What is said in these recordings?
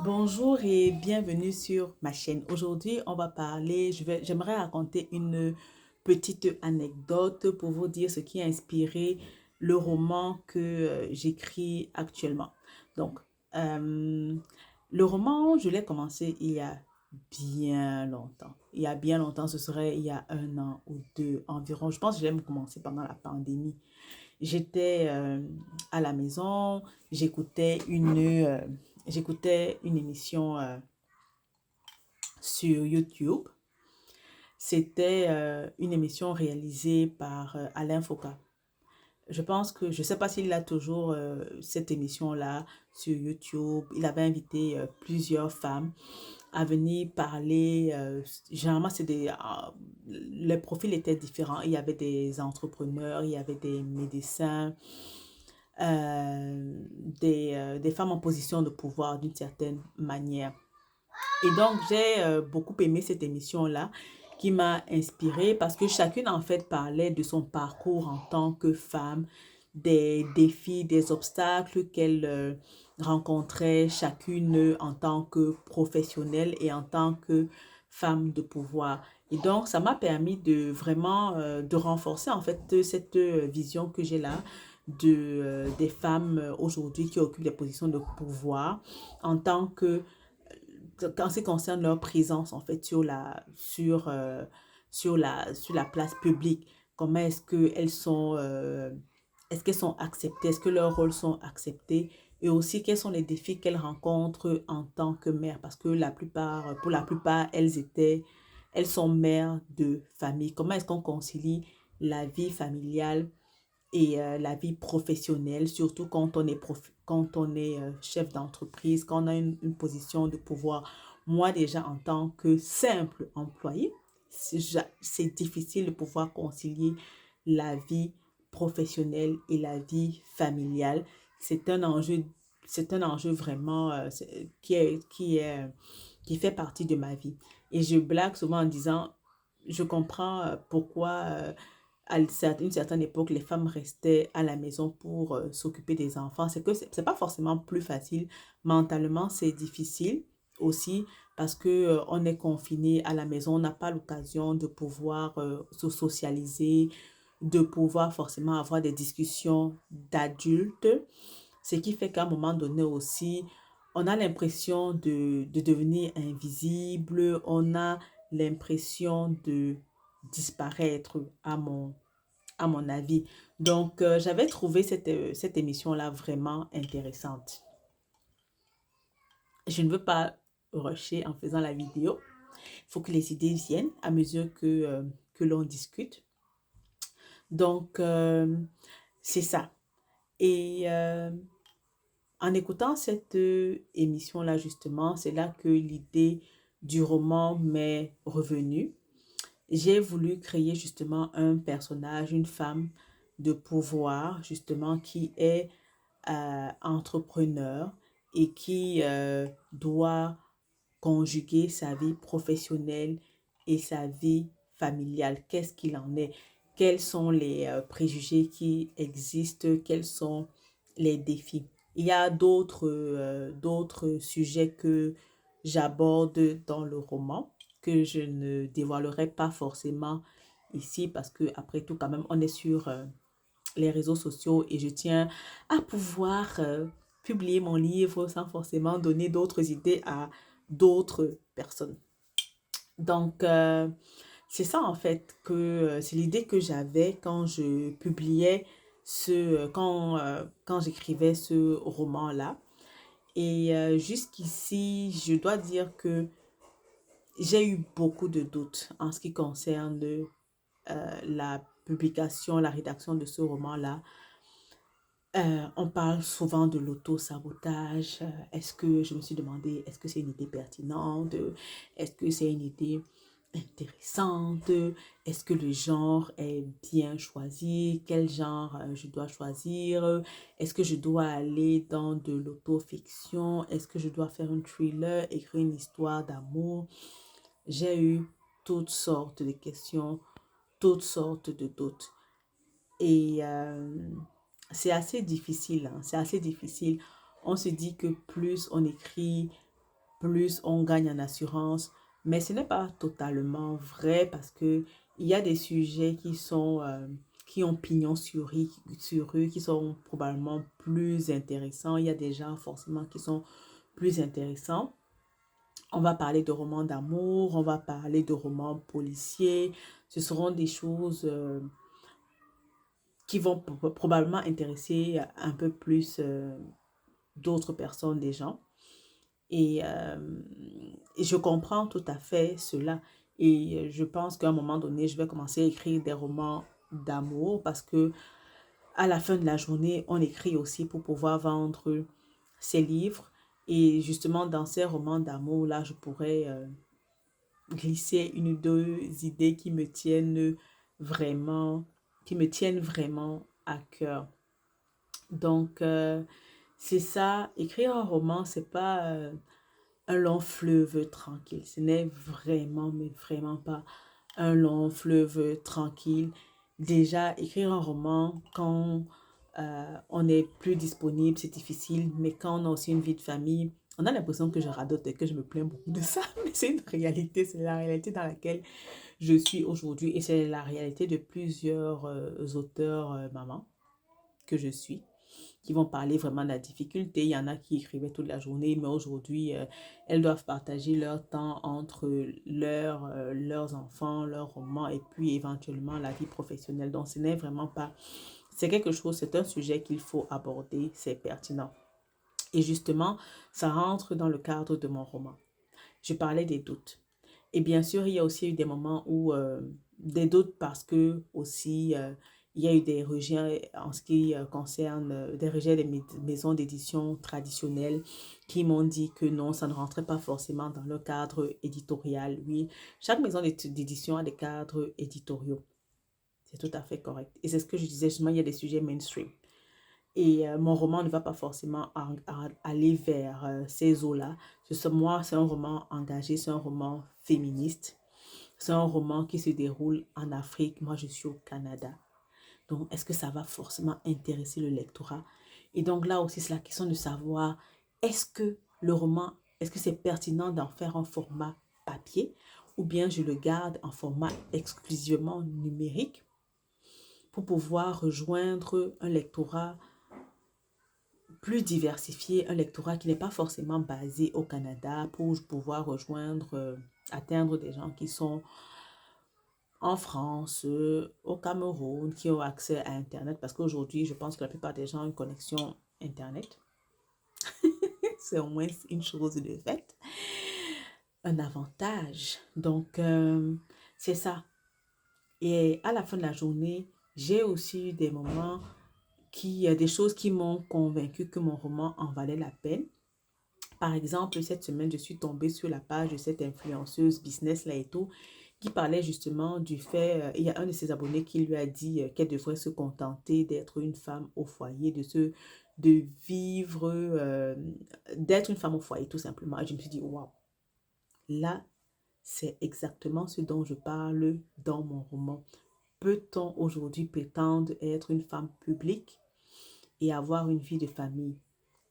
Bonjour et bienvenue sur ma chaîne. Aujourd'hui, on va parler, j'aimerais raconter une petite anecdote pour vous dire ce qui a inspiré le roman que j'écris actuellement. Donc, euh, le roman, je l'ai commencé il y a bien longtemps. Il y a bien longtemps, ce serait il y a un an ou deux environ. Je pense que je l'ai même commencé pendant la pandémie. J'étais à la maison, j'écoutais une émission sur YouTube. C'était une émission réalisée par Alain Foucault. Je ne sais pas s'il a toujours cette émission-là sur YouTube. Il avait invité plusieurs femmes à venir parler. Généralement, les profils étaient différents. Il y avait des entrepreneurs, il y avait des médecins, des femmes en position de pouvoir d'une certaine manière. Et donc, j'ai beaucoup aimé cette émission-là qui m'a inspirée parce que chacune, en fait, parlait de son parcours en tant que femme, des défis, des obstacles qu'elle rencontrait chacune en tant que professionnelle et en tant que femme de pouvoir. Et donc, ça m'a permis de vraiment de renforcer, en fait, cette vision que j'ai là des femmes aujourd'hui qui occupent des positions de pouvoir en tant que en ce qui concerne leur présence en fait sur la place publique. Comment est-ce qu'elles sont acceptées, est-ce que leurs rôles sont acceptés et aussi quels sont les défis qu'elles rencontrent en tant que mère parce que pour la plupart, elles sont mères de famille. Comment est-ce qu'on concilie la vie familiale et la vie professionnelle, surtout quand on est chef d'entreprise, quand on a une position de pouvoir. Moi, déjà, en tant que simple employé, c'est difficile de pouvoir concilier la vie professionnelle et la vie familiale. C'est un enjeu, c'est un enjeu vraiment qui fait partie de ma vie. Et je blague souvent en disant, je comprends pourquoi à une certaine époque, les femmes restaient à la maison pour s'occuper des enfants. C'est que c'est pas forcément plus facile. Mentalement, c'est difficile aussi parce que on est confiné à la maison, on n'a pas l'occasion de pouvoir se socialiser, de pouvoir forcément avoir des discussions d'adultes. Ce qui fait qu'à un moment donné aussi, on a l'impression de devenir invisible, on a l'impression de disparaître à mon avis. Donc, j'avais trouvé cette émission-là vraiment intéressante. Je ne veux pas rusher en faisant la vidéo. Il faut que les idées viennent à mesure que l'on discute. Donc, c'est ça. Et en écoutant cette émission-là, justement, c'est là que l'idée du roman m'est revenue. J'ai voulu créer justement un personnage, une femme de pouvoir, justement, qui est entrepreneur et qui doit conjuguer sa vie professionnelle et sa vie familiale. Qu'est-ce qu'il en est? Quels sont les préjugés qui existent? Quels sont les défis? Il y a d'autres sujets que j'aborde dans le roman que je ne dévoilerai pas forcément ici parce que après tout quand même on est sur les réseaux sociaux et je tiens à pouvoir publier mon livre sans forcément donner d'autres idées à d'autres personnes. Donc, c'est ça en fait que c'est l'idée que j'avais quand je publiais quand j'écrivais ce roman-là. Et jusqu'ici, je dois dire que j'ai eu beaucoup de doutes en ce qui concerne la publication, la rédaction de ce roman-là. On parle souvent de l'auto-sabotage. Est-ce que je me suis demandé, est-ce que c'est une idée pertinente? Est-ce que c'est une idée intéressante? Est-ce que le genre est bien choisi? Quel genre je dois choisir? Est-ce que je dois aller dans de l'auto-fiction? Est-ce que je dois faire un thriller, écrire une histoire d'amour? J'ai eu toutes sortes de questions, toutes sortes de doutes. Et c'est assez difficile, hein, c'est assez difficile. On se dit que plus on écrit, plus on gagne en assurance. Mais ce n'est pas totalement vrai parce que il y a des sujets qui ont pignon sur rue, qui sont probablement plus intéressants. Il y a des gens forcément qui sont plus intéressants. On va parler de romans d'amour, on va parler de romans policiers. Ce seront des choses qui vont probablement intéresser un peu plus d'autres personnes, des gens. Et, et je comprends tout à fait cela. Et je pense qu'à un moment donné, je vais commencer à écrire des romans d'amour parce que à la fin de la journée, on écrit aussi pour pouvoir vendre ses livres. Et justement, dans ces romans d'amour, là, je pourrais glisser une ou deux idées vraiment, qui me tiennent vraiment à cœur. Donc, c'est ça, écrire un roman, c'est pas un long fleuve tranquille. Ce n'est vraiment, mais vraiment pas un long fleuve tranquille. Déjà, écrire un roman quand on n'est plus disponible, c'est difficile, mais quand on a aussi une vie de famille, on a l'impression que je radote et que je me plains beaucoup de ça, mais c'est une réalité, c'est la réalité dans laquelle je suis aujourd'hui et c'est la réalité de plusieurs auteurs mamans que je suis qui vont parler vraiment de la difficulté. Il y en a qui écrivaient toute la journée, mais aujourd'hui, elles doivent partager leur temps entre leurs enfants, leurs romans et puis éventuellement la vie professionnelle. Donc, ce n'est vraiment pas... C'est quelque chose, c'est un sujet qu'il faut aborder, c'est pertinent. Et justement, ça rentre dans le cadre de mon roman. Je parlais des doutes. Et bien sûr, il y a aussi eu des moments où des doutes parce que aussi il y a eu des rejets en ce qui concerne des rejets des maisons d'édition traditionnelles qui m'ont dit que non, ça ne rentrait pas forcément dans le cadre éditorial. Oui, chaque maison d'édition a des cadres éditoriaux. C'est tout à fait correct. Et c'est ce que je disais justement, il y a des sujets mainstream. Et mon roman ne va pas forcément aller vers ces eaux-là. Moi, c'est un roman engagé, c'est un roman féministe. C'est un roman qui se déroule en Afrique. Moi, je suis au Canada. Donc, est-ce que ça va forcément intéresser le lectorat? Et donc là aussi, c'est la question de savoir, est-ce que le roman, est-ce que c'est pertinent d'en faire un format papier ou bien je le garde en format exclusivement numérique pour pouvoir rejoindre un lectorat plus diversifié, un lectorat qui n'est pas forcément basé au Canada pour pouvoir rejoindre, atteindre des gens qui sont en France, au Cameroun, qui ont accès à Internet. Parce qu'aujourd'hui, je pense que la plupart des gens ont une connexion Internet. C'est au moins une chose de fait, un avantage. Donc, c'est ça. Et à la fin de la journée, j'ai aussi eu des moments des choses qui m'ont convaincu que mon roman en valait la peine. Par exemple, cette semaine, je suis tombée sur la page de cette influenceuse business là et tout, qui parlait justement du fait, il y a un de ses abonnés qui lui a dit qu'elle devrait se contenter d'être une femme au foyer, de vivre, d'être une femme au foyer tout simplement. Et je me suis dit, waouh, là, c'est exactement ce dont je parle dans mon roman. Peut-on aujourd'hui prétendre être une femme publique et avoir une vie de famille?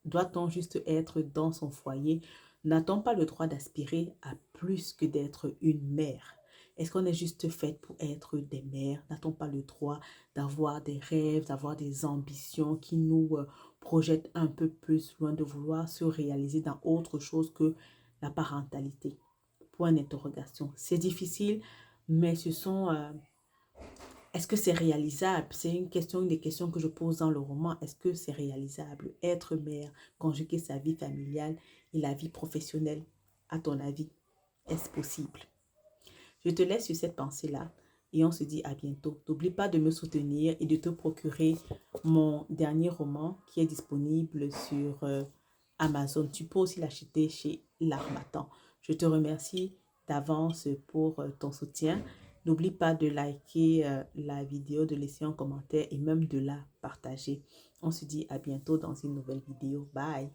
Doit-on juste être dans son foyer? N'a-t-on pas le droit d'aspirer à plus que d'être une mère? Est-ce qu'on est juste fait pour être des mères? N'a-t-on pas le droit d'avoir des rêves, d'avoir des ambitions qui nous projettent un peu plus loin, de vouloir se réaliser dans autre chose que la parentalité? Point d'interrogation. C'est difficile, mais est-ce que c'est réalisable? C'est une des questions que je pose dans le roman. Est-ce que c'est réalisable? Être mère, conjuguer sa vie familiale et la vie professionnelle, à ton avis, est-ce possible? Je te laisse sur cette pensée-là et on se dit à bientôt. N'oublie pas de me soutenir et de te procurer mon dernier roman qui est disponible sur Amazon. Tu peux aussi l'acheter chez L'Harmattan. Je te remercie d'avance pour ton soutien. N'oublie pas de liker la vidéo, de laisser un commentaire et même de la partager. On se dit à bientôt dans une nouvelle vidéo. Bye!